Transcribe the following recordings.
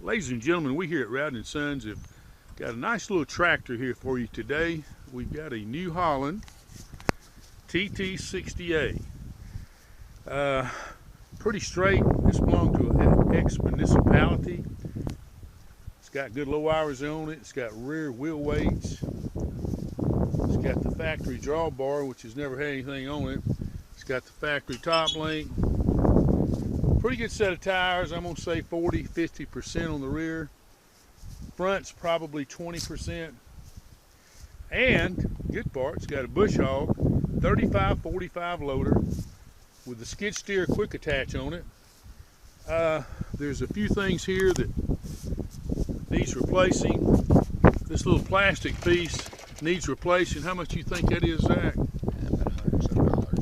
Ladies and gentlemen, we here at Rowden & Sons have got a nice little tractor here for you today. We've got a New Holland TT60A. Pretty straight. This belongs to an ex-municipality. It's got good low hours on it. It's got rear wheel weights. It's got the factory drawbar, which has never had anything on it. It's got the factory top link. Pretty good set of tires. I'm going to say 40–50% on the rear. Front's probably 20%. And, good part, it's got a bush hog 35/45 loader with the skid steer quick attach on it. There's a few things here that needs replacing. This little plastic piece needs replacing. How much do you think that is, Zach?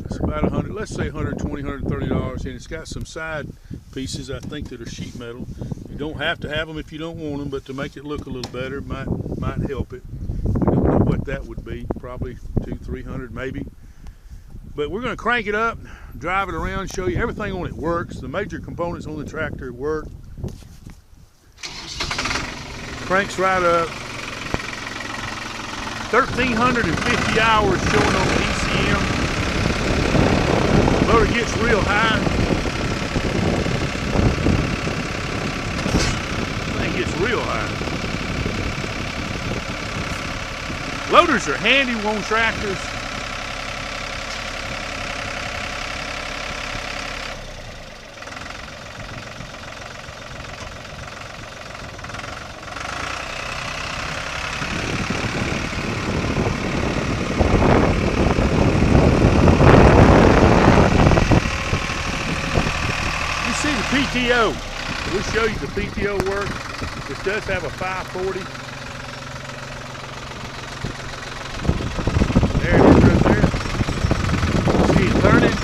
It's about $100, let's say $120, $130, and it's got some side pieces I think that are sheet metal. You don't have to have them if you don't want them, but to make it look a little better might help it. We don't know what that would be, probably $200–300 maybe. But we're going to crank it up, drive it around, show you everything on it works. The major components on the tractor work. Cranks right up. 1,350 hours showing on the ECM. Motor gets real high. Thing gets real high. Loaders are handy on tractors. See the PTO. We'll show you the PTO work. This does have a 540. There it is right there. See it turning.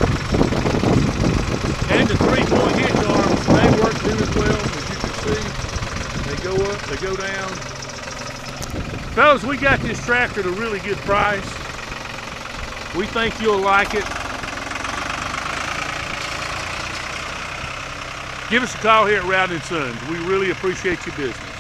And the 3-point hitch arms, they work too as well. As you can see, they go up, they go down. Fellas, we got this tractor at a really good price. We think you'll like it. Give us a call here at Rowden & Sons. We really appreciate your business.